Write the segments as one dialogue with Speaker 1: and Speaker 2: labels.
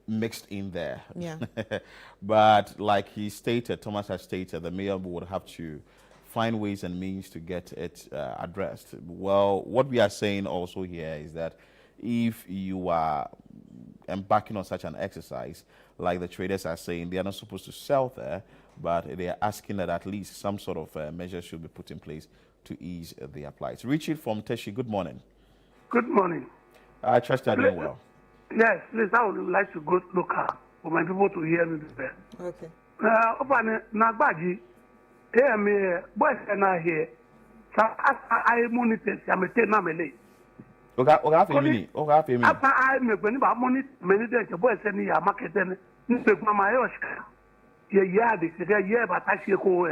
Speaker 1: mixed in there.
Speaker 2: Yeah.
Speaker 1: But like he stated, Thomas has stated, the mayor would have to find ways and means to get it addressed. Well, what we are saying also here is that if you are embarking on such an exercise, like the traders are saying, they are not supposed to sell there, but they are asking that at least some sort of measures should be put in place to ease their plight. Richard from Teshi, good morning.
Speaker 3: Good morning.
Speaker 1: I trust you are doing well.
Speaker 3: Yes, please, I would like to go local for my people to hear me better.
Speaker 2: Okay.
Speaker 3: Open Nagbaji, hear me, boys and I here. So I monitor, I'm a 10 namely.
Speaker 1: Okay, okay,
Speaker 3: After I make when about money, many days, the boys and the market and my Yoshka. Yeah, this is a year, but I see a co.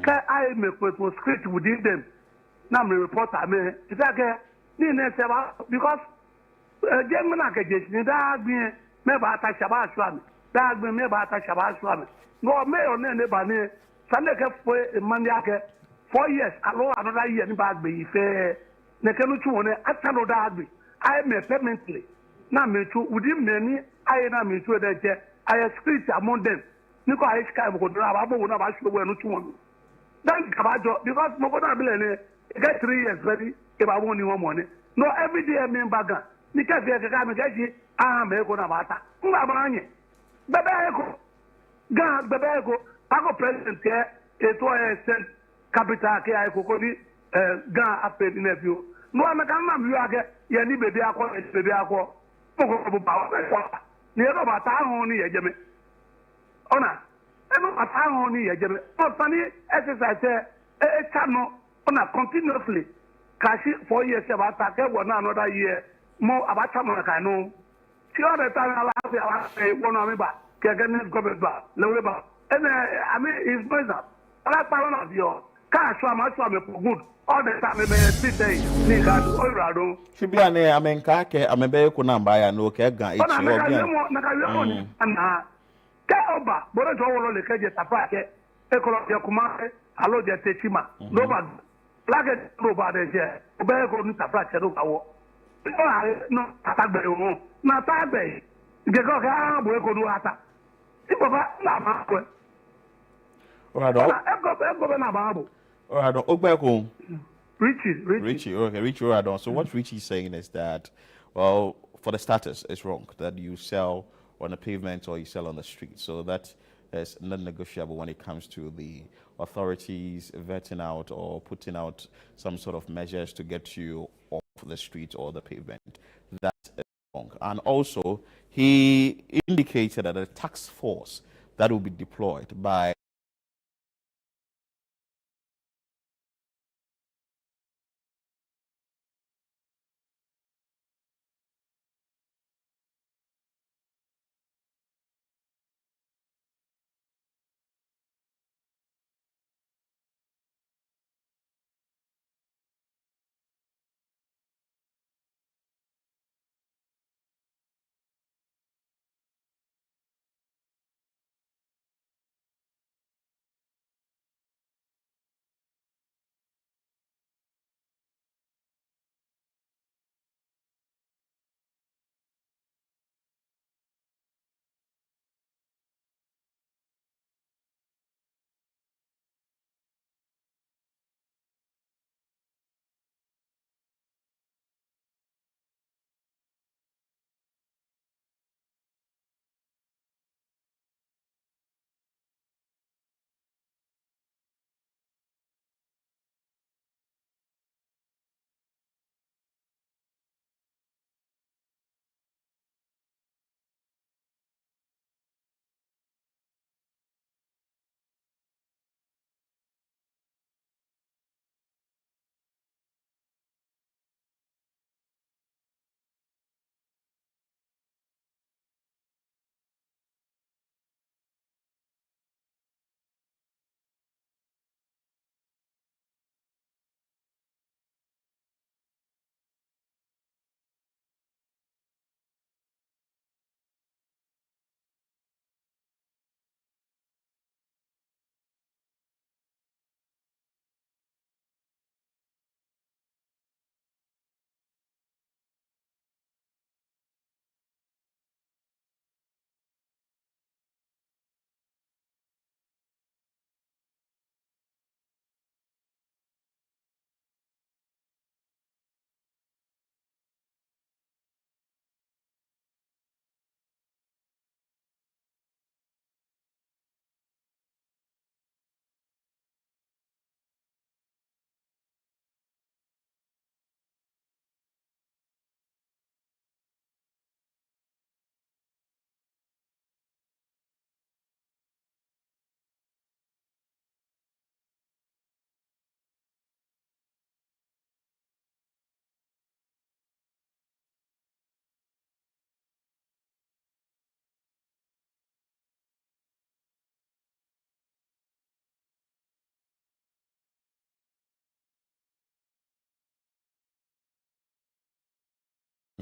Speaker 3: Can I make what was script within them? Now, my reporter, I mean, is that because Gemina Decongestion, that being maybe at Shabbat Swami, that being maybe at Shabbat Swami. No, may or nobody, Sunday for a Mandiaka 4 years, alone another year in Bagby, fair. Nekanuchune, after no dagby. I may permanently. Now, me too, within many, I am me too that I script among them. Nico, I sky would drive about one of us who were not one. Then Cabajo, because Mogoda Billene, get 3 years ready if I want you money. No, every day I mean bagger. Nika Gaji, I am a good amata. Mabanye. Babako. God, Babako. I go present here, it was sent capital care, Cocodi, Gan after the nephew. No, I'm a gun, you are any baby aqua, baby aqua. Near about town only a jemmy. Honor. I'm a town only a jemmy. Oh, funny, exercise a channel on a continuously. Kashi 4 years about that, one another year. More about someone I know. She all the time I'll say one of me back. Kaganis government back. Lower back. And I mean, it's noisy. I like one of yours. Can't show my swami for good. All the time, I may sit there.
Speaker 1: Should be an Amenkake, I'm a bear Kunamba, and no Kagan.
Speaker 3: But I'm not Kaoba, but it's all the cages are packet. Ecologia Kumare, Allo de Techima. Nobody. Like it, nobody there. Obey going to flash a look. No, Tatabe, not Tabe. Gego, we go to Ata. If
Speaker 1: Richie, okay, Richie Radon. So what Richie is saying is that, well, for the starters, it's wrong that you sell on the pavement or you sell on the street. So that is not negotiable when it comes to the authorities vetting out or putting out some sort of measures to get you off the street or the pavement. That is wrong. And also, he indicated that a task force that will be deployed by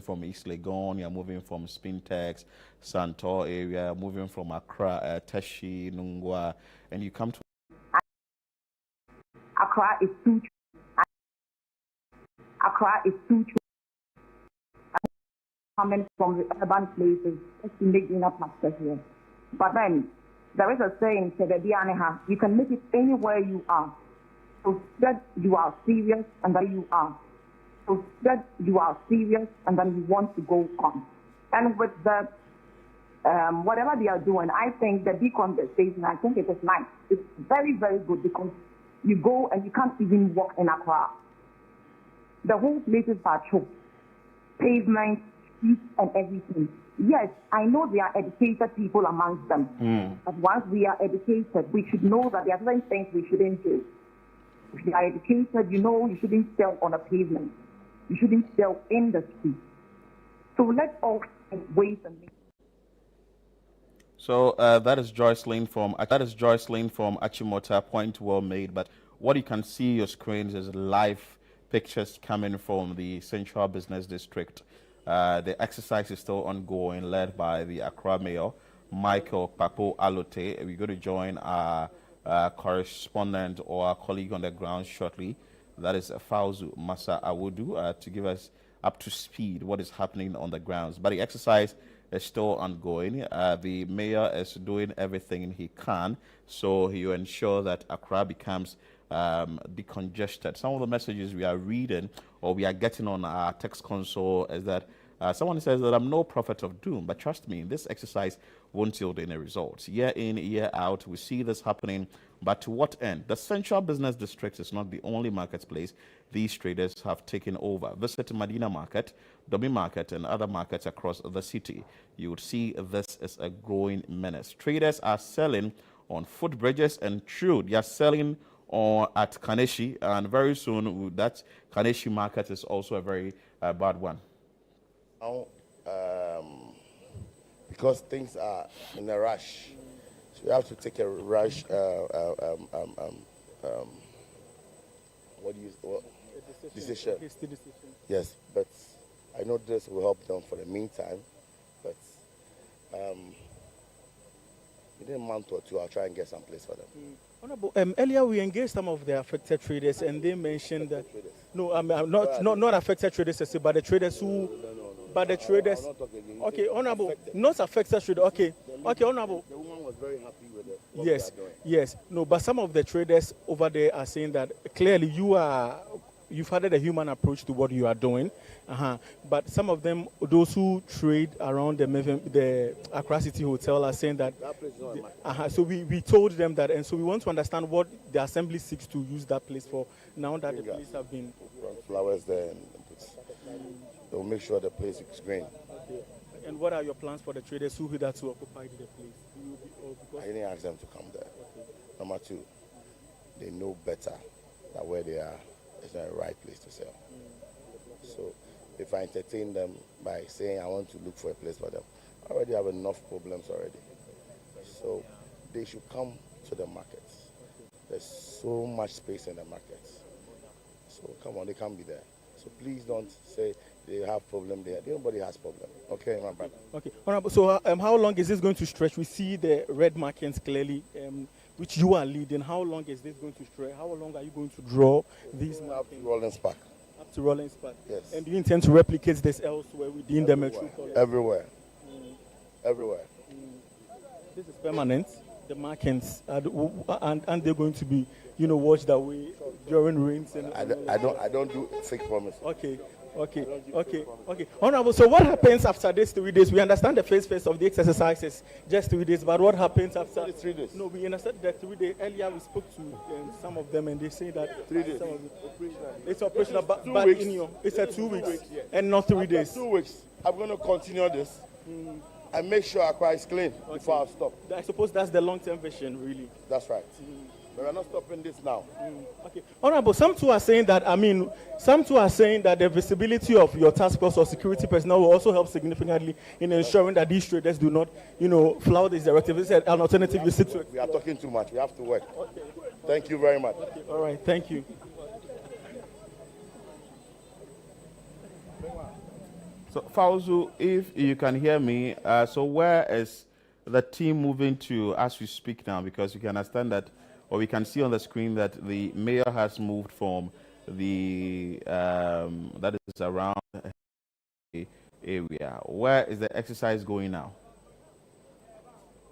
Speaker 1: from East Legon, you're moving from Spintex, Santor area, moving from Accra, Teshi, Nungwa, and you come to
Speaker 2: Accra is too. Accra is too. Coming from the urban places just to make enough pasture here. But then there is a saying, you can make it anywhere you are. So that you are serious and that you are. So that you are serious and then you want to go on. And with the whatever they are doing, I think the decongestation, I think it is nice. It's very, very good because you go and you can't even walk in Accra. The whole places are choked. Pavement, streets and everything. Yes, I know there are educated people amongst them. But once we are educated, we should know that there are certain things we shouldn't do. If you are educated, you know you shouldn't sell on a pavement. You shouldn't sell in the street. So let's all ways and means.
Speaker 1: So that is Joycelyn from Achimota. Point well made. But what you can see your screens is live pictures coming from the Central Business District. The exercise is still ongoing, led by the Accra Mayor, Michael Papo Alote. We're going to join our correspondent or our colleague on the ground shortly. That is Fauzu Masawudu, to give us up to speed what is happening on the grounds. But the exercise is still ongoing. The mayor is doing everything he can so he will ensure that Accra becomes decongested. Some of the messages we are reading or we are getting on our text console is that someone says that I'm no prophet of doom, but trust me, this exercise won't yield any results. Year in, year out, we see this happening, but to what end? The Central Business District is not the only marketplace these traders have taken over. Visit Medina Market, Domi Market, and other markets across the city. You would see this is a growing menace. Traders are selling on footbridges and true, they are selling at Kaneshi, and very soon that Kaneshi market is also a very bad one.
Speaker 4: Now, because things are in a rush, so we have to take a rush. Decision. Yes, but I know this will help them for the meantime. But within a month or two, I'll try and get some place for them.
Speaker 5: Honorable, earlier we engaged some of the affected traders, and they mentioned that not affected traders, but the traders who, but the traders. Okay, honorable, not affected traders. Okay, honorable.
Speaker 4: The woman was very happy with it.
Speaker 5: Yes, no, but some of the traders over there are saying that clearly you've added a human approach to what you are doing, but some of them, those who trade around the Accra City Hotel, are saying that
Speaker 4: place is not
Speaker 5: so we told them that, and so we want to understand what the assembly seeks to use that place for now that the place have been
Speaker 4: flowers there, and they'll make sure the place is green.
Speaker 5: Okay. And what are your plans for the traders who hitherto occupied the place?
Speaker 4: I didn't ask them to come there.
Speaker 5: Okay.
Speaker 4: Number two, they know better that where they are is not the right place to sell. So if I entertain them by saying I want to look for a place for them, I already have enough problems already. So they should come to the markets. There's so much space in the markets. So come on, they can't be there. So please don't say they have problem there. Nobody has problem. Okay, my brother.
Speaker 5: Okay. Honorable, so how long is this going to stretch? We see the red markings clearly, which you are leading. How long is this going to stretch? How long are you going to draw these markings?
Speaker 4: Up to Rollins Park.
Speaker 5: Up to Rollins Park.
Speaker 4: Yes.
Speaker 5: And do you intend to replicate this elsewhere within the metropolis?
Speaker 4: Everywhere. Everywhere.
Speaker 5: This is permanent. The markings and they're going to be, washed away during rains. And
Speaker 4: I don't do fake promises.
Speaker 5: Okay. Honorable, so what happens after these 3 days? We understand the phase of the exercise is just 3 days, but what happens after?
Speaker 4: It's 3 days.
Speaker 5: No, we understand that 3 days. Earlier we spoke to some of them, and they say that
Speaker 4: 3 days.
Speaker 5: It's operational, but it's a 2 weeks and not 3 days.
Speaker 4: 2 weeks. I'm going to continue this and make sure Accra is clean before I stop.
Speaker 5: I suppose that's the long-term vision, really.
Speaker 4: That's right. But we're not stopping this now.
Speaker 5: Okay. Honorable, some too are saying that the visibility of your task force or security personnel will also help significantly in ensuring that these traders do not, flout this directive. Is an alternative you sit to?
Speaker 4: We are talking too much. We have to work. Okay. Thank you very much.
Speaker 5: Okay. All right. Thank you.
Speaker 1: So, Fauzu, if you can hear me, so where is the team moving to as we speak now? Because you can understand that, or we can see on the screen that the mayor has moved from the that is around the area. Where is the exercise going now?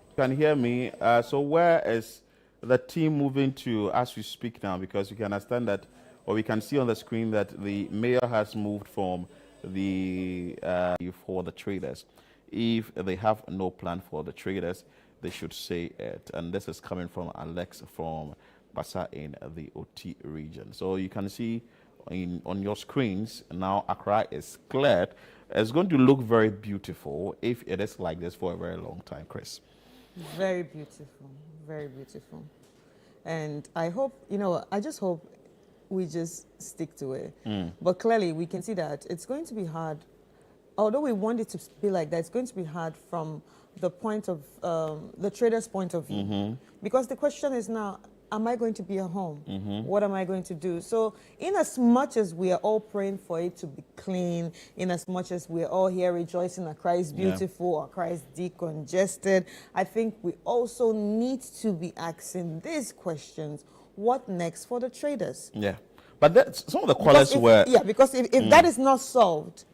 Speaker 1: You can hear me. So, where is the team moving to as we speak now? Because you can understand that, or we can see on the screen that the mayor has moved from the for the traders. If they have no plan for the traders, they should say it. And this is coming from Alex from Basa in the OT region. So you can see on your screens now Accra is cleared. It's going to look very beautiful if it is like this for a very long time, Chris.
Speaker 6: Very beautiful, very beautiful. And I hope, I just hope we just stick to it. But clearly we can see that it's going to be hard. Although we want it to be like that, it's going to be hard from the point of the trader's point of view. Because the question is now, am I going to be at home? What am I going to do? So in as much as we are all praying for it to be clean, in as much as we're all here rejoicing Accra is beautiful, Accra is decongested, I think we also need to be asking these questions. What next for the traders?
Speaker 1: Yeah. But some of the callers were...
Speaker 6: Yeah, because if that is not solved,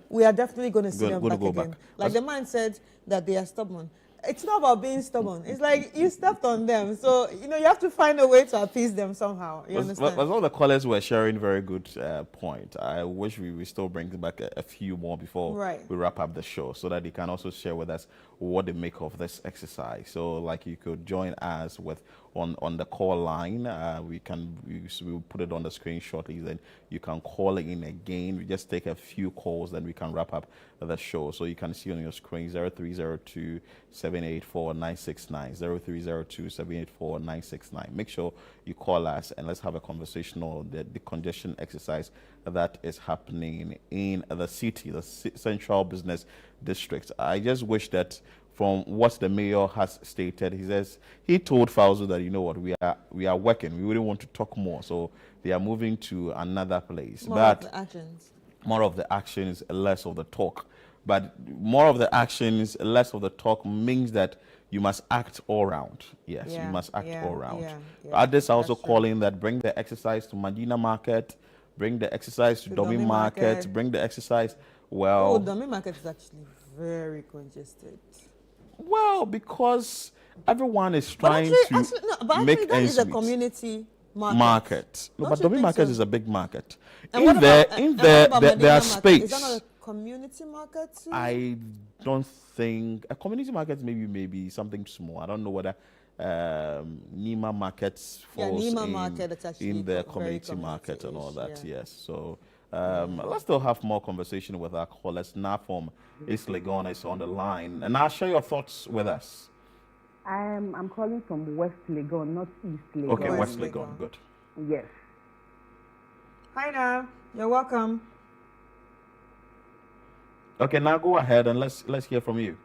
Speaker 6: we are definitely going to see them back again.
Speaker 1: Back.
Speaker 6: Like the man said that they are stubborn. It's not about being stubborn. It's like you stepped on them. So, you have to find a way to appease them somehow. You understand?
Speaker 1: But all the callers were sharing very good point. I wish we still bring back a few more before we wrap up the show so that they can also share with us what they make of this exercise. So, like, you could join us with on the call line. We'll put it on the screen shortly. Then you can call in again. We just take a few calls, then we can wrap up the show. So you can see on your screen 0302 784 969 0302 784 969. Make sure you call us and let's have a conversation on the decongestion exercise that is happening in the city, the central business district. I just wish that from what the mayor has stated, he told Fauzu that, you know what, we are working. We wouldn't want to talk more, so they are moving to another place.
Speaker 6: More of the actions.
Speaker 1: More of the actions, less of the talk. But more of the actions, less of the talk means that you must act all round. Yes, you must act all round. Others are also calling that bring the exercise to Medina Market, bring the exercise to Domi Market, bring the exercise. Well,
Speaker 6: Domi Market is actually very congested.
Speaker 1: Well, because everyone is trying to make
Speaker 6: that is a
Speaker 1: meet.
Speaker 6: Community market.
Speaker 1: No, but Domi Market is a big market.
Speaker 6: And
Speaker 1: There are space.
Speaker 6: Is that not a community market too?
Speaker 1: I don't think a community market maybe something small. I don't know whether Nima markets falls in the community market and all that. Yes. So let's still have more conversation with our callers. Now from East Legon is on the line, and now share your thoughts with us.
Speaker 2: I'm calling from West Legon, not East Legon.
Speaker 1: Okay, West Legon. Good.
Speaker 2: Yes.
Speaker 6: Hi now. You're welcome.
Speaker 1: Okay, now go ahead and let's hear from you.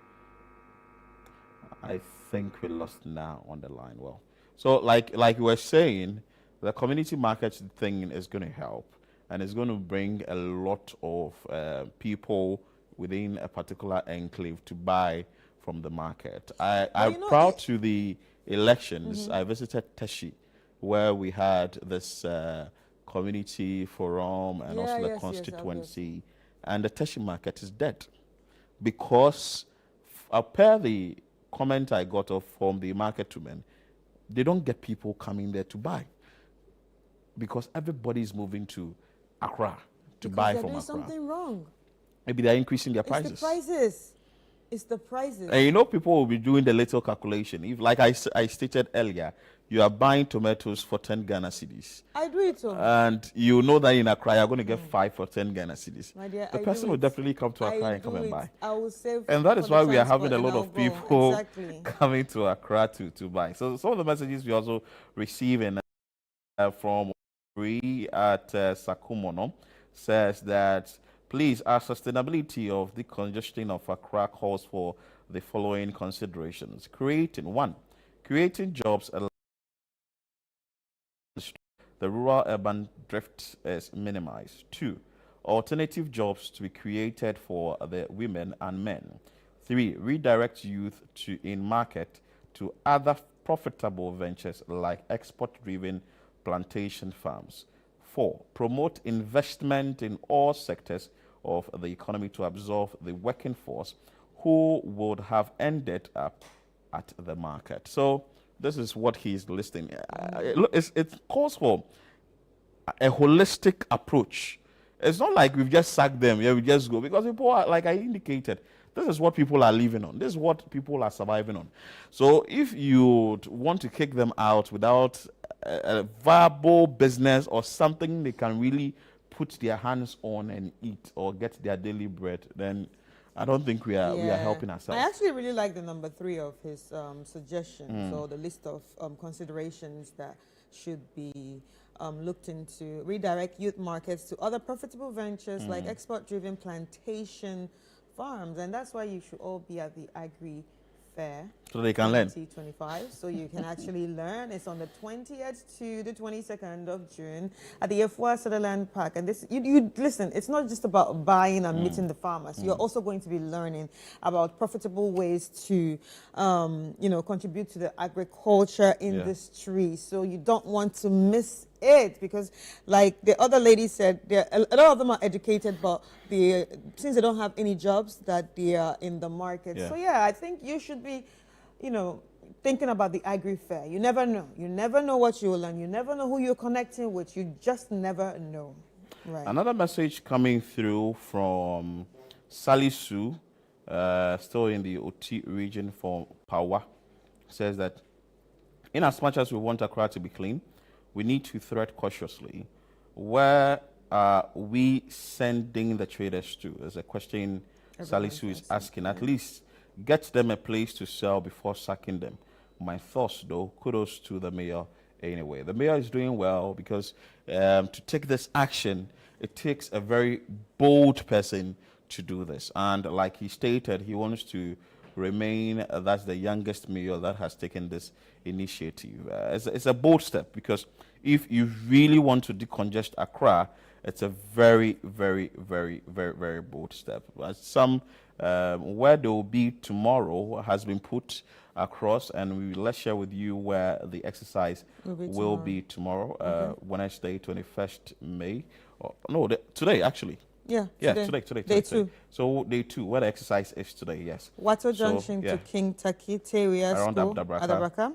Speaker 1: I think we lost now on the line. Well, so like we were saying, the community market thing is going to help, and it's going to bring a lot of people within a particular enclave to buy from the market. I'm proud to the elections. I visited Teshi, where we had this community forum and also the constituency. And the Teshi market is dead because, per the comment I got from the market women, they don't get people coming there to buy because everybody is moving to Accra to buy from Accra.
Speaker 6: There's something wrong.
Speaker 1: Maybe they're increasing their prices.
Speaker 6: It's the prices.
Speaker 1: And people will be doing the little calculation. If, like I stated earlier, you are buying tomatoes for 10 Ghana cedis.
Speaker 6: I do it too.
Speaker 1: And you know that in Accra, you're going to get 5 for 10 Ghana cedis.
Speaker 6: My dear,
Speaker 1: the person will definitely come to Accra and come and buy.
Speaker 6: I will save.
Speaker 1: And that is why we are having a lot of people coming to Accra to buy. So some of the messages we also receiving from Free at Sakumono says that, please, our sustainability of the congestion of Accra calls for the following considerations. Creating jobs, the rural-urban drift is minimized. 2, alternative jobs to be created for the women and men. 3. Redirect youth to in market to other profitable ventures like export-driven plantation farms. 4. Promote investment in all sectors of the economy to absorb the working force who would have ended up at the market. So this is what he's listing. It calls for a holistic approach. It's not like we've just sacked them, we just go. Because people are, like I indicated, this is what people are living on. This is what people are surviving on. So if you want to kick them out without a viable business or something they can really put their hands on and eat or get their daily bread, then I don't think we are helping ourselves.
Speaker 6: I actually really like the number 3 of his suggestions, or the list of considerations that should be looked into. Redirect youth markets to other profitable ventures like export-driven plantation farms, and that's why you should all be at the Agri Fair.
Speaker 1: So they can learn.
Speaker 6: 2025, so you can actually learn. It's on the 20th to the 22nd of June at the Afua Sutherland Park. And this, you listen, it's not just about buying and meeting the farmers. You're also going to be learning about profitable ways to, contribute to the agriculture industry. So you don't want to miss it, because like the other lady said, a lot of them are educated, but since they don't have any jobs, that they are in the market. So yeah, I think you should be thinking about the Agri Fair. You never know. You never know what you will learn. You never know who you're connecting with. You just never know. Right.
Speaker 1: Another message coming through from Sally Sue, still in the Oti region from Pawa, says that in as much as we want Accra to be clean, we need to tread cautiously. Where are we sending the traders to? There's a question Sally Sue is asking. At least get them a place to sell before sacking them. My thoughts, though, kudos to the mayor anyway. The mayor is doing well, because to take this action, it takes a very bold person to do this. And like he stated, he wants to remain, that's the youngest mayor that has taken this initiative. It's a bold step, because if you really want to decongest Accra, it's a very, very, very, very, very bold step. Some where they will be tomorrow has been put across, and let's share with you where the exercise will be tomorrow, Wednesday, 21st May. Today actually. Yeah, today.
Speaker 6: Day 2.
Speaker 1: So day 2, where the exercise is today, yes.
Speaker 6: Water Junction to King Taki Teria
Speaker 1: Around
Speaker 6: School,
Speaker 1: Adabraka.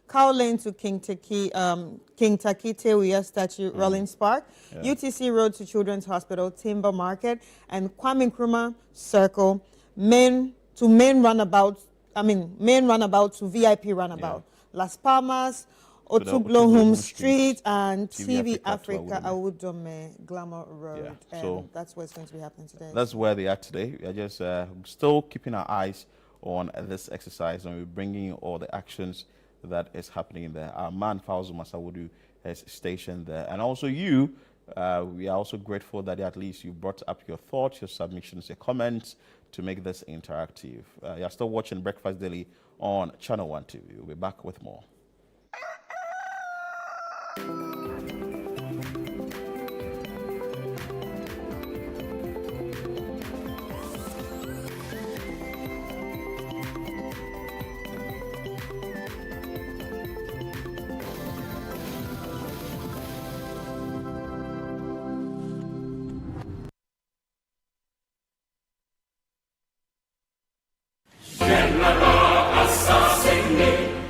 Speaker 6: Cow Lane to King Taki Teria Statue, Rollins Park, UTC Road to Children's Hospital, Timber Market, and Kwame Nkrumah Circle, main runabout to VIP runabout, Las Palmas, Otublohum Street, and TV Africa Awudome Glamour Road. So that's where it's going to be happening today.
Speaker 1: That's where they are today. We are just still keeping our eyes on this exercise, and we're bringing all the actions that is happening there. Our man Fauzu Masawudu is stationed there, and also you. We are also grateful that at least you brought up your thoughts, your submissions, your comments to make this interactive. You're still watching Breakfast Daily on Channel 1 TV. We'll be back with more.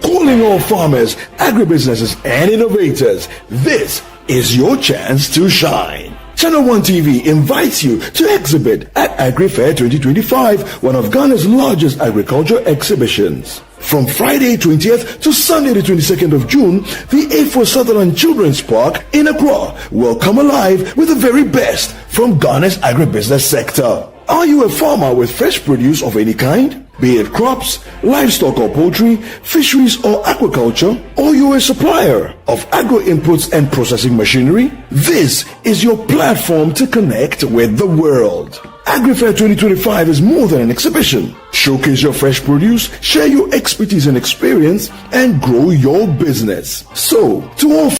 Speaker 7: Calling all farmers, agribusinesses, and innovators, this is your chance to shine. Channel 1 TV invites you to exhibit at Agri Fair 2025, one of Ghana's largest agriculture exhibitions. From Friday 20th to Sunday the 22nd of June, the Afua Sutherland Children's Park in Accra will come alive with the very best from Ghana's agribusiness sector. Are you a farmer with fresh produce of any kind? Be it crops, livestock or poultry, fisheries or aquaculture, or you're a supplier of agro inputs and processing machinery? This is your platform to connect with the world. AgriFair 2025 is more than an exhibition. Showcase your fresh produce, share your expertise and experience, and grow your business. So, to all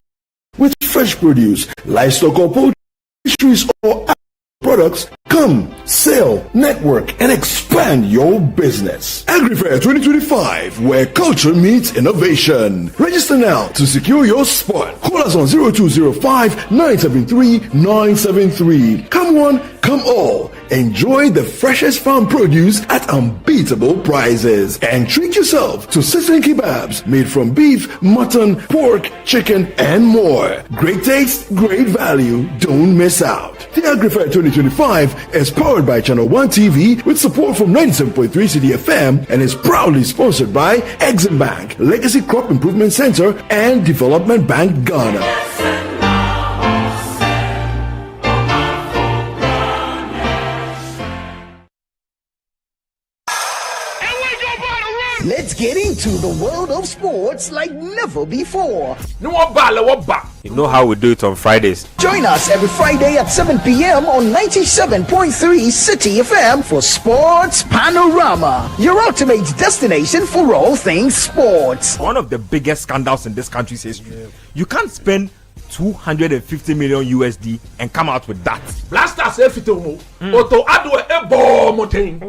Speaker 7: with fresh produce, livestock or poultry, fisheries or products. Come, sell, network, and expand your business. AgriFair 2025, where culture meets innovation. Register now to secure your spot. Call us on 0205 973 973. Come one, come all. Enjoy the freshest farm produce at unbeatable prices. And treat yourself to sizzling kebabs made from beef, mutton, pork, chicken, and more. Great taste, great value. Don't miss out. The AgriFair 2025 is powered by Channel One TV with support from 97.3 City FM and is proudly sponsored by Exim Bank, Legacy Crop Improvement Center, and Development Bank Ghana.
Speaker 8: Let's get into the world of sports like never before.
Speaker 9: You know how we do it on Fridays.
Speaker 8: Join us every Friday at 7 p.m. on 97.3 City FM for Sports Panorama, your ultimate destination for all things sports.
Speaker 9: One of the biggest scandals in this country's history. You can't spend 250 million USD and come out with that.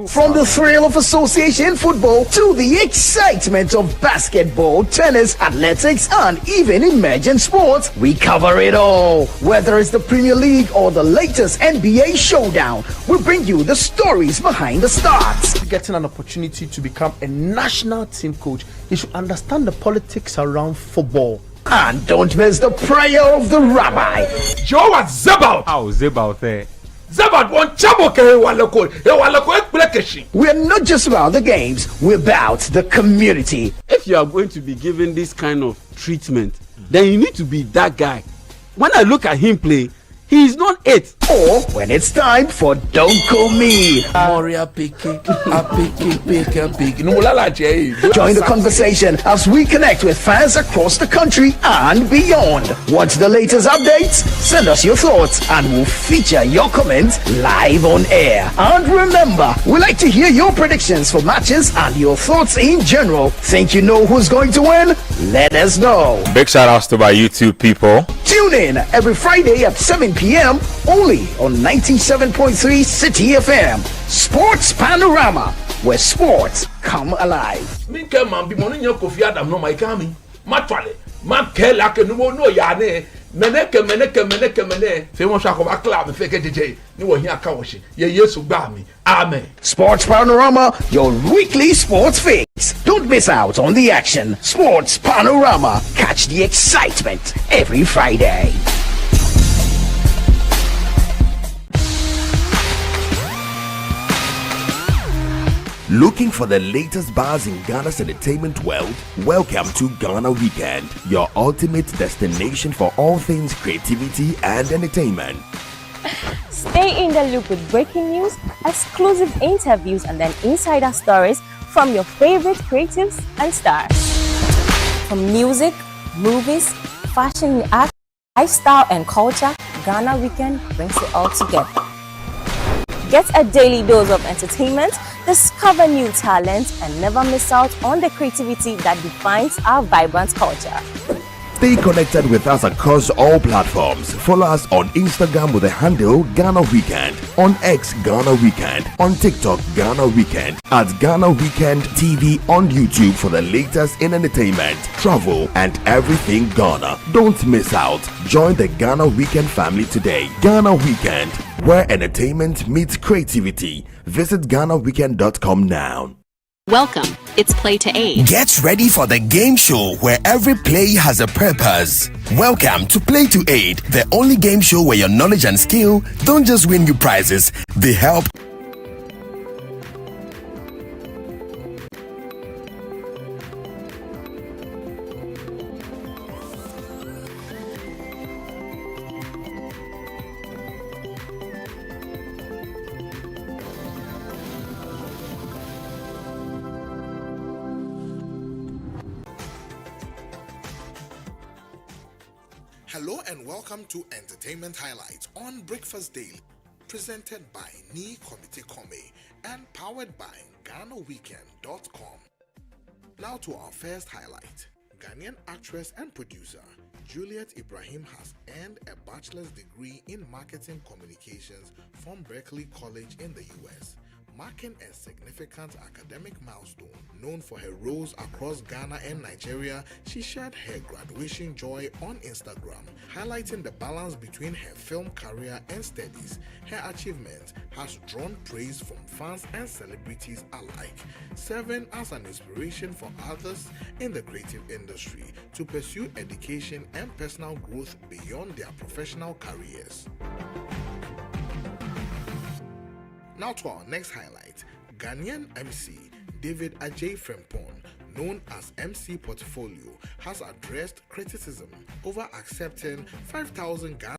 Speaker 8: From the thrill of association football to the excitement of basketball, tennis, athletics, and even emerging sports, we cover it all. Whether it's the Premier League or the latest NBA showdown, we bring you the stories behind the stars.
Speaker 10: Getting an opportunity to become a national team coach, you should understand the politics around football.
Speaker 8: And don't miss the prayer of the rabbi.
Speaker 9: Joe was Zebaut. How Zebaut there? Zebaut won Chaboke.
Speaker 8: We're not just about the games, we're about the community.
Speaker 11: If you are going to be given this kind of treatment, then you need to be that guy. When I look at him play, he is not it.
Speaker 8: Or when it's time for Don't Call Me.
Speaker 11: Join
Speaker 8: the conversation as we connect with fans across the country and beyond. Want the latest updates? Send us your thoughts and we'll feature your comments live on air. And remember, we like to hear your predictions for matches and your thoughts in general. Think you know who's going to win? Let us know.
Speaker 9: Big shout outs to my YouTube people.
Speaker 8: Tune in every Friday at 7 p.m. only on 97.3 City FM. Sports Panorama, where sports come alive.
Speaker 9: Amen.
Speaker 8: Sports Panorama, your weekly sports fix. Don't miss out on the action. Sports Panorama. Catch the excitement every Friday.
Speaker 12: Looking for the latest buzz in Ghana's entertainment world? Welcome to Ghana Weekend, your ultimate destination for all things creativity and entertainment.
Speaker 13: Stay in the loop with breaking news, exclusive interviews, and then insider stories from your favorite creatives and stars. From music, movies, fashion, art, lifestyle, and culture, Ghana Weekend brings it all together. Get a daily dose of entertainment, discover new talents, and never miss out on the creativity that defines our vibrant culture.
Speaker 12: Stay connected with us across all platforms. Follow us on Instagram with the handle Ghana Weekend, on X Ghana Weekend, on TikTok Ghana Weekend, at Ghana Weekend TV on YouTube for the latest in entertainment, travel, and everything Ghana. Don't miss out. Join the Ghana Weekend family today. Ghana Weekend, where entertainment meets creativity. Visit GhanaWeekend.com now.
Speaker 14: Welcome, it's Play to Aid.
Speaker 15: Get ready for the game show where every play has a purpose. Welcome to Play to Aid, the only game show where your knowledge and skill don't just win you prizes, they help.
Speaker 16: Hello and welcome to Entertainment Highlights on Breakfast Daily, presented by Ni Committee Kome and powered by GhanaWeekend.com. Now to our first highlight. Ghanaian actress and producer Juliet Ibrahim has earned a bachelor's degree in marketing communications from Berkeley College in the US, marking a significant academic milestone. Known for her roles across Ghana and Nigeria, she shared her graduation joy on Instagram, highlighting the balance between her film career and studies. Her achievement has drawn praise from fans and celebrities alike, serving as an inspiration for others in the creative industry to pursue education and personal growth beyond their professional careers. Now to our next highlight. Ghanaian MC David Ajay Frempong, known as MC Portfolio, has addressed criticism over accepting 5,000 Ghana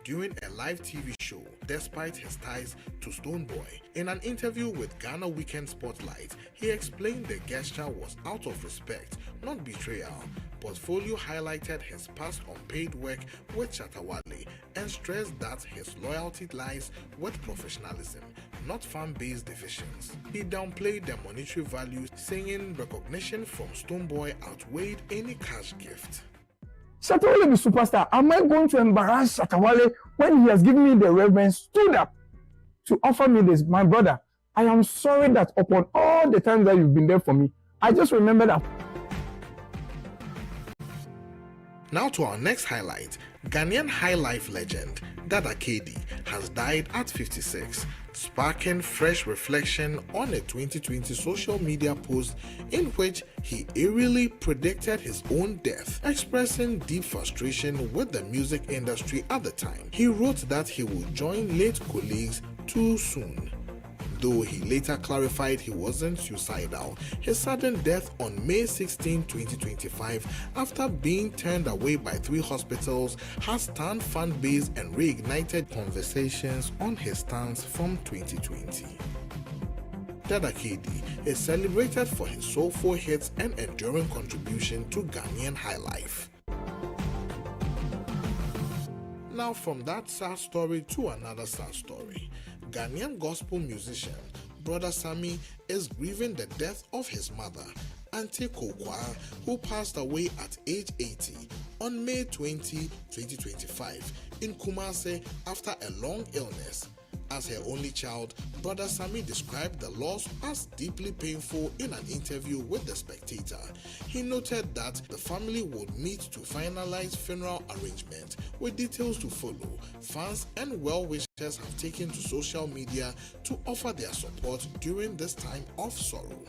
Speaker 16: during a live TV show despite his ties to Stonebwoy. In an interview with Ghana Weekend Spotlight, he explained the gesture was out of respect, not betrayal. Portfolio highlighted his past unpaid work with Chatawale and stressed that his loyalty lies with professionalism, not fan-based divisions. He downplayed the monetary value, saying recognition from Stonebwoy outweighed any cash gift.
Speaker 17: Chatawale is superstar. Am I going to embarrass Chatawale when he has given me the reverence, stood up to offer me this? My brother, I am sorry that upon all the times that you've been there for me, I just remember that.
Speaker 16: Now to our next highlight. Ghanaian high life legend Dada KD has died at 56, sparking fresh reflection on a 2020 social media post in which he eerily predicted his own death, expressing deep frustration with the music industry at the time. He wrote that he would join late colleagues too soon. Though he later clarified he wasn't suicidal, his sudden death on May 16, 2025, after being turned away by 3 hospitals, has stunned fan base and reignited conversations on his stance from 2020. Dada KD is celebrated for his soulful hits and enduring contribution to Ghanaian high life. Now from that sad story to another sad story. Ghanaian gospel musician Brother Sammy is grieving the death of his mother, Auntie Kokwa, who passed away at age 80 on May 20, 2025 in Kumasi after a long illness. As her only child, Brother Sammy described the loss as deeply painful in an interview with The Spectator. He noted that the family would meet to finalize funeral arrangements, with details to follow. Fans and well-wishers have taken to social media to offer their support during this time of sorrow.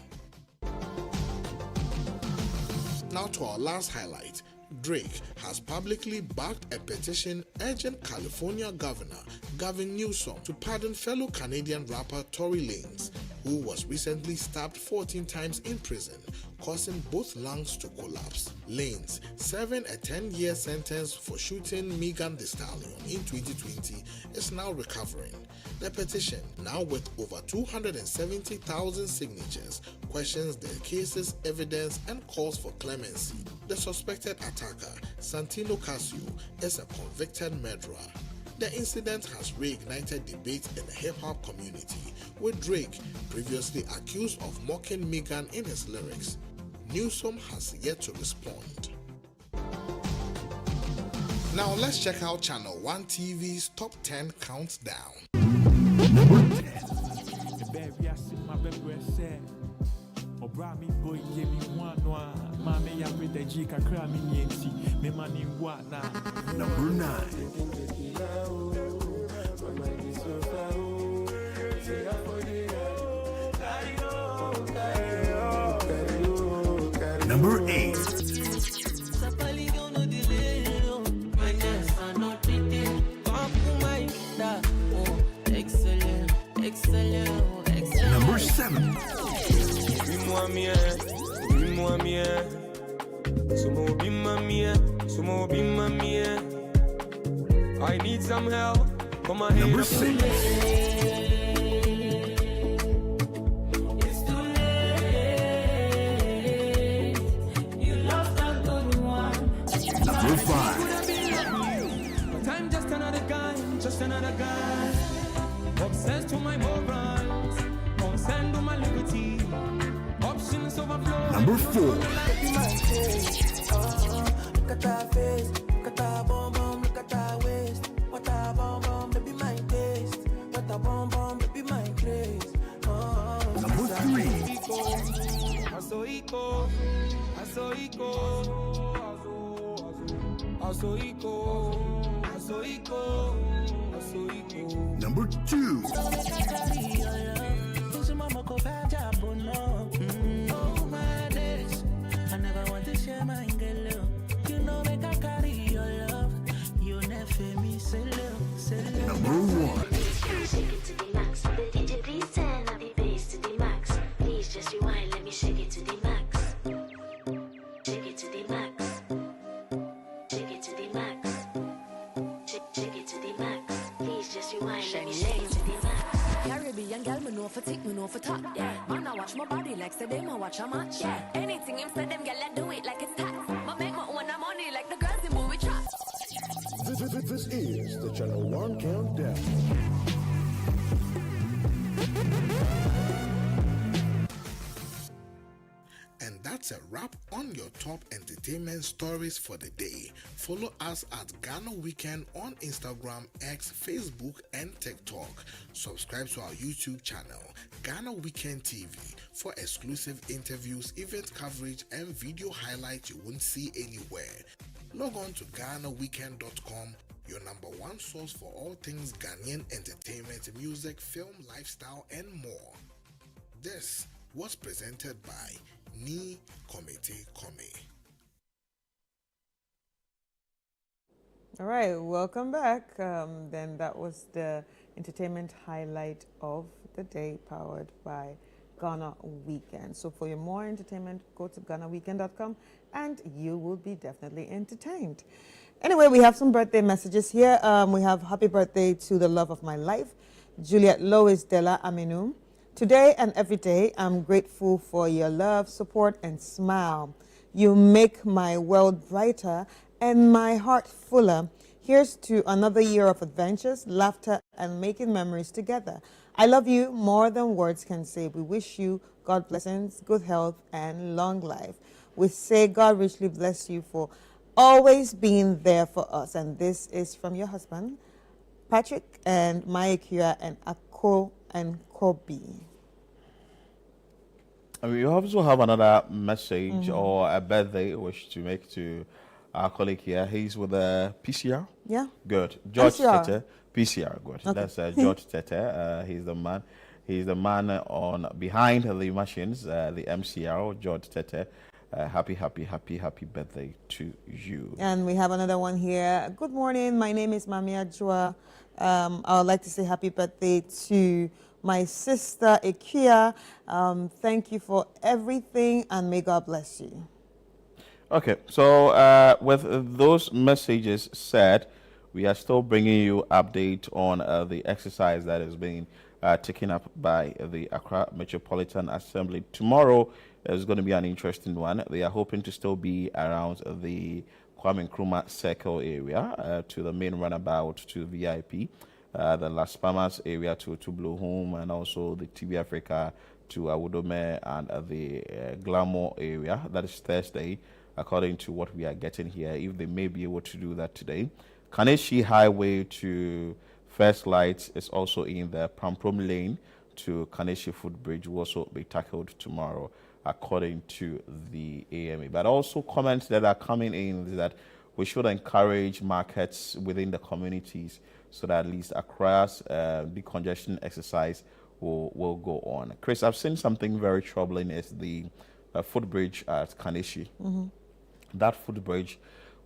Speaker 16: Now to our last highlight. Drake has publicly backed a petition urging California Governor Gavin Newsom to pardon fellow Canadian rapper Tory Lanez, who was recently stabbed 14 times in prison, causing both lungs to collapse. Lanez, serving a 10-year sentence for shooting Megan Thee Stallion in 2020, is now recovering. The petition, now with over 270,000 signatures, questions the case's evidence and calls for clemency. The suspected attacker, Santino Casio, is a convicted murderer. The incident has reignited debate in the hip-hop community, with Drake previously accused of mocking Megan in his lyrics. Newsom has yet to respond. Now let's check out Channel 1 TV's Top 10 Countdown.
Speaker 12: Number 9. Number 8. Number 7.
Speaker 18: I need some help.
Speaker 12: Number 6. Number 5.
Speaker 18: But I'm just another guy, obsessed to my morals, concerned to my liberty, options overflow.
Speaker 12: Number 4.
Speaker 18: look at her face. Look at her bum bum, look at her waist. What a bum bum, baby my taste. What a bum bum, baby my grace.
Speaker 12: Number 3.
Speaker 18: Asoiko, asoiko, asoiko, asoiko, asoiko.
Speaker 12: Number 2.
Speaker 18: Oh my days, I never want to share my girl. You know make I carry your love. You never me say love.
Speaker 12: Number 1.
Speaker 19: Shake it to the max. DJ please turn up the bass to the max. Please just rewind, let me shake it to the max. Shake it to the max. Shake it to the max. Shake it to the max. Please just rewind, let me shake it to the max.
Speaker 20: Caribbean girl, me know for tick, me know for top. Yeah, man, I watch my body like say them I watch a match. Yeah, anything him say them girl, I do it like it's tax. I make my own money like the girls in movie trap.
Speaker 7: This is the Channel 1 Countdown.
Speaker 16: And that's a wrap on your top entertainment stories for the day. Follow us at Ghana Weekend on Instagram, X, Facebook, and TikTok. Subscribe to our YouTube channel, Ghana Weekend TV, for exclusive interviews, event coverage, and video highlights you won't see anywhere. Log on to GhanaWeekend.com, your number one source for all things Ghanaian entertainment, music, film, lifestyle, and more. This was presented by Ni Komite Kome.
Speaker 6: All right, welcome back. Then that was the entertainment highlight of the day, powered by Ghana Weekend. So for your more entertainment, go to GhanaWeekend.com and you will be definitely entertained. Anyway, we have some birthday messages here. We have happy birthday to the love of my life, Juliet Lois Della Aminu. Today and every day, I'm grateful for your love, support, and smile. You make my world brighter and my heart fuller. Here's to another year of adventures, laughter, and making memories together. I love you more than words can say. We wish you God blessings, good health, and long life. We say God richly bless you for always being there for us. And this is from your husband, Patrick, and Maya Kira, and Akko and Kobe.
Speaker 1: We also have another message or a birthday wish to make to our colleague here. He's with the PCR.
Speaker 6: Yeah.
Speaker 1: Good. George
Speaker 6: PCR.
Speaker 1: Tete. PCR. Good.
Speaker 6: Okay.
Speaker 1: That's George Tete. He's the man. He's the man on behind the machines. The MCR. George Tete. Happy birthday to you.
Speaker 6: And we have another one here. Good morning. My name is Mami Ajua. I would like to say happy birthday to my sister Ikia. Thank you for everything, and may God bless you.
Speaker 1: Okay, so with those messages said, we are still bringing you update on the exercise that is being taken up by the Accra Metropolitan Assembly. Tomorrow is going to be an interesting one. They are hoping to still be around the Kwame Nkrumah Circle area, to the main runabout, to VIP, the Las Palmas area to Blue Home, and also the TV Africa to Awudome and the Glamour area. That is Thursday, according to what we are getting here, if they may be able to do that today. Kaneshi Highway to First Light is also in the Pramprom Lane to Kaneshi Footbridge will also be tackled tomorrow, according to the AMA. But also comments that are coming in is that we should encourage markets within the communities so that at least Accra's decongestion exercise will go on. Chris, I've seen something very troubling is the footbridge at Kaneshi. That footbridge,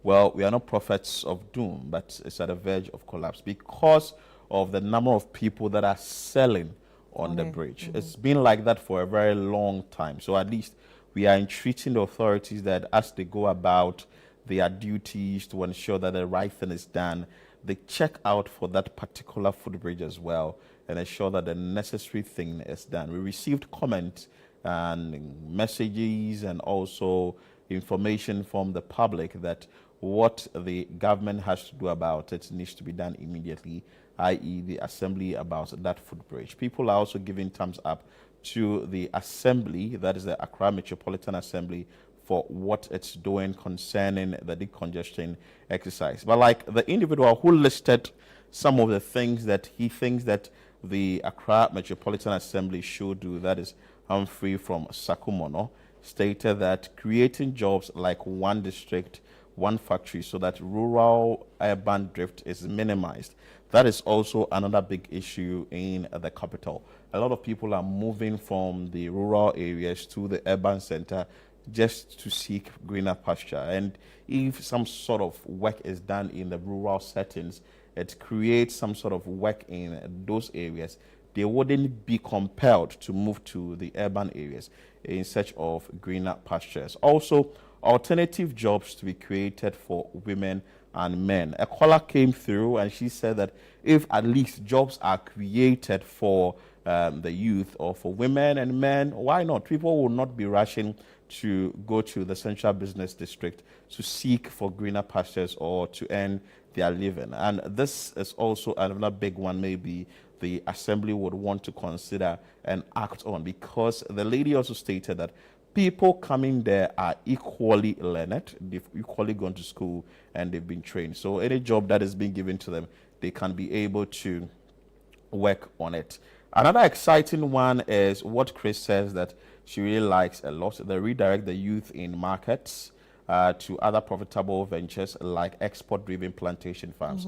Speaker 1: well, we are not prophets of doom, but it's at the verge of collapse because of the number of people that are selling on the bridge. It's been like that for a very long time. So at least we are entreating the authorities that as they go about their duties to ensure that the right thing is done, they check out for that particular footbridge as well and ensure that the necessary thing is done. We received comments and messages and also information from the public that what the government has to do about it needs to be done immediately, i.e. the assembly about that footbridge. People are also giving thumbs up to the assembly, that is the Accra Metropolitan Assembly, for what it's doing concerning the decongestion exercise. But like the individual who listed some of the things that he thinks that the Accra Metropolitan Assembly should do, that is Humphrey from Sakumono, stated that creating jobs like one district, one factory, so that rural-urban drift is minimized. That is also another big issue in the capital. A lot of people are moving from the rural areas to the urban center just to seek greener pasture. And if some sort of work is done in the rural settings, it creates some sort of work in those areas. They wouldn't be compelled to move to the urban areas in search of greener pastures. Also, alternative jobs to be created for women and men. A caller came through and she said that if at least jobs are created for the youth or for women and men, why not? People will not be rushing to go to the central business district to seek for greener pastures or to earn their living. And this is also another big one maybe the assembly would want to consider and act on, because the lady also stated that people coming there are equally learned, they've equally gone to school, and they've been trained. So any job that is being given to them, they can be able to work on it. Another exciting one is what Chris says that she really likes a lot. They redirect the youth in markets to other profitable ventures like export-driven plantation farms.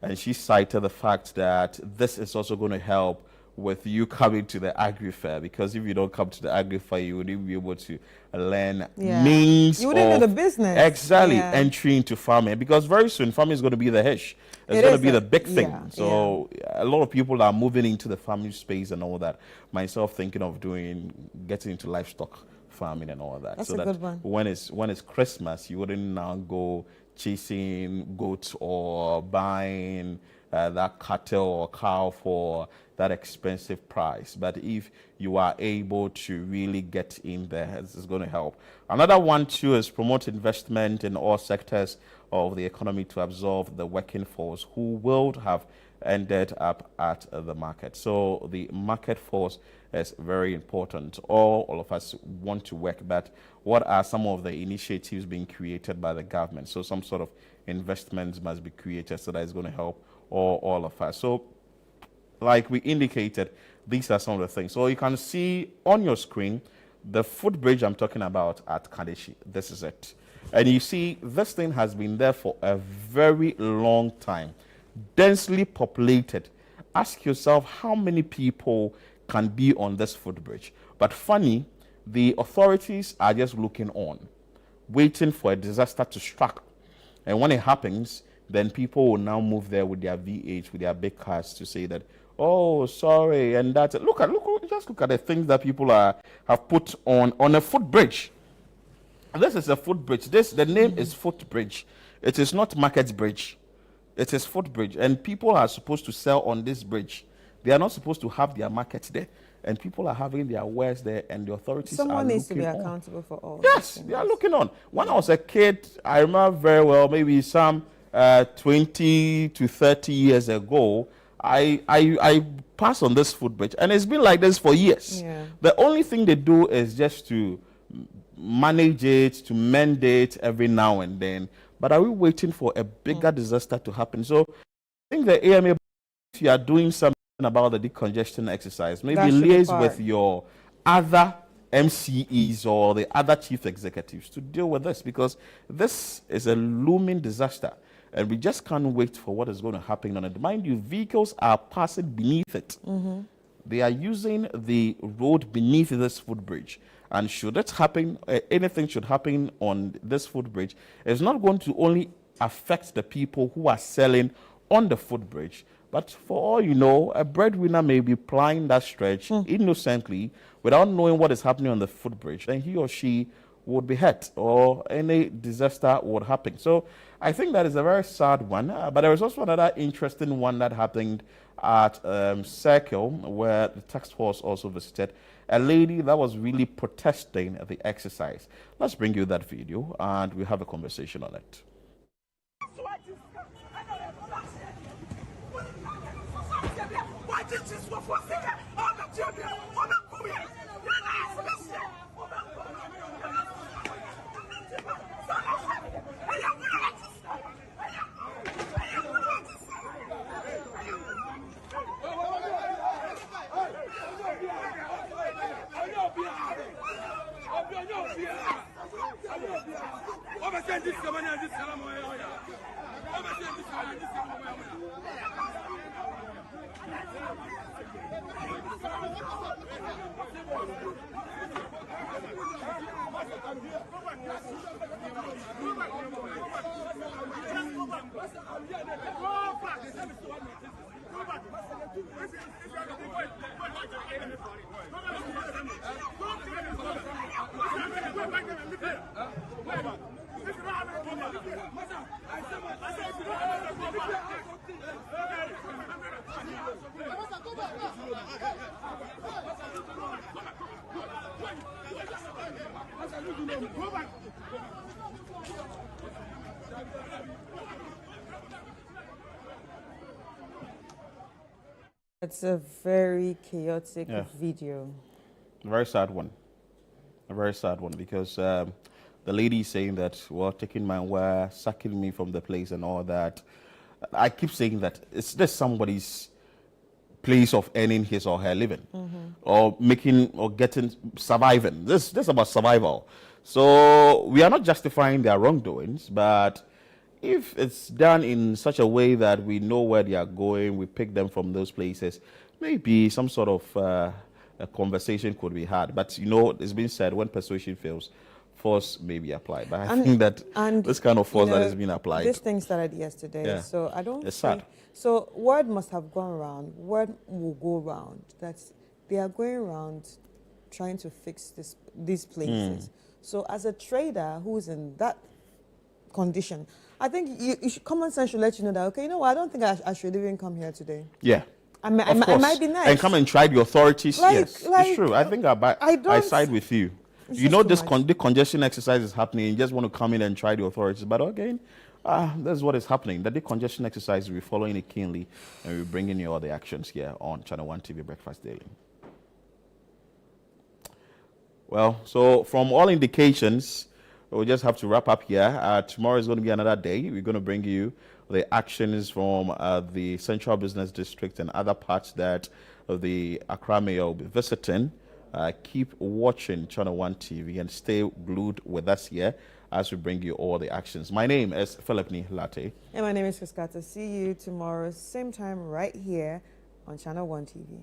Speaker 1: And she cited the fact that this is also going to help with you coming to the agri-fair, because if you don't come to the agri-fair, you wouldn't be able to learn means
Speaker 6: you wouldn't know the business.
Speaker 1: Exactly, entry into farming, because very soon farming is going to be the hedge. It's going to be the big thing. So a lot of people are moving into the farming space and all that. Myself thinking of getting into livestock farming and all that.
Speaker 6: That's
Speaker 1: so
Speaker 6: a
Speaker 1: that
Speaker 6: good one.
Speaker 1: when it's Christmas, you wouldn't now go chasing goats or buying that cattle or cow for that expensive price. But if you are able to really get in there, it's going to help. Another one too is promote investment in all sectors of the economy to absorb the working force who will have ended up at the market. So the market force is very important. All of us want to work, but what are some of the initiatives being created by the government? So some sort of investments must be created so that it's going to help all of us. So like we indicated, these are some of the things. So you can see on your screen the footbridge I'm talking about at Kadeshi. This is it. And you see this thing has been there for a very long time, densely populated. Ask yourself how many people can be on this footbridge. But funny, the authorities are just looking on, waiting for a disaster to strike. And when it happens, then people will now move there with their V8, with their big cars to say that, oh, sorry, and that. Just look at the things that people have put on a footbridge. This is a footbridge. The name is footbridge. It is not market bridge. It is footbridge, and people are supposed to sell on this bridge. They are not supposed to have their market there, and people are having their wares there, and the authorities
Speaker 6: Someone
Speaker 1: are
Speaker 6: needs to be
Speaker 1: looking
Speaker 6: accountable for all.
Speaker 1: Yes, they are looking on. When I was a kid, I remember very well, maybe some 20 to 30 years ago, I passed on this footbridge, and it's been like this for years. The only thing they do is just to manage it, to mend it every now and then. But are we waiting for a bigger disaster to happen? So I think the AMA, if you are doing something about the decongestion exercise, maybe liaise with your other MCEs or the other chief executives to deal with this, because this is a looming disaster. And we just can't wait for what is going to happen on it. Mind you, vehicles are passing beneath it. They are using the road beneath this footbridge. And should it happen, anything should happen on this footbridge, it's not going to only affect the people who are selling on the footbridge, but for all you know, a breadwinner may be plying that stretch innocently without knowing what is happening on the footbridge, and he or she would be hurt or any disaster would happen. So I think that is a very sad one. But there is also another interesting one that happened at Circle, where the task force also visited a lady that was really protesting the exercise. Let's bring you that video and we'll have a conversation on it.
Speaker 6: It's a very chaotic video.
Speaker 1: A very sad one. A very sad one because the lady is saying that, well, taking my wire, sacking me from the place and all that. I keep saying that it's just somebody's place of earning his or her living or making or getting, surviving. This is about survival. So we are not justifying their wrongdoings, but if it's done in such a way that we know where they are going, we pick them from those places, maybe some sort of a conversation could be had. But, you know, it's been said, when persuasion fails, force may be applied. But I think that this kind of force that has been applied.
Speaker 6: This thing started yesterday, so I don't
Speaker 1: It's sad.
Speaker 6: So word must have gone around, word will go around, that they are going around trying to fix these places. So as a trader who's in that condition, I think you should, common sense should let you know that, okay, you know what, I don't think I should even come here today.
Speaker 1: Yeah.
Speaker 6: I might be nice.
Speaker 1: And come and try the authorities. Yes,
Speaker 6: like,
Speaker 1: it's true. I think I side with you. You know, this decongestion exercise is happening. You just want to come in and try the authorities. But again, that's what is happening. The decongestion exercise, we're following it keenly, and we're bringing you all the actions here on Channel 1 TV Breakfast Daily. Well, so from all indications, we'll just have to wrap up here. Tomorrow is going to be another day. We're going to bring you the actions from the Central Business District and other parts that the Accra Mayor will be visiting. Keep watching Channel 1 TV and stay glued with us here as we bring you all the actions. My name is Philip Latte.
Speaker 6: And my name is Fiskata. See you tomorrow, same time, right here on Channel 1 TV.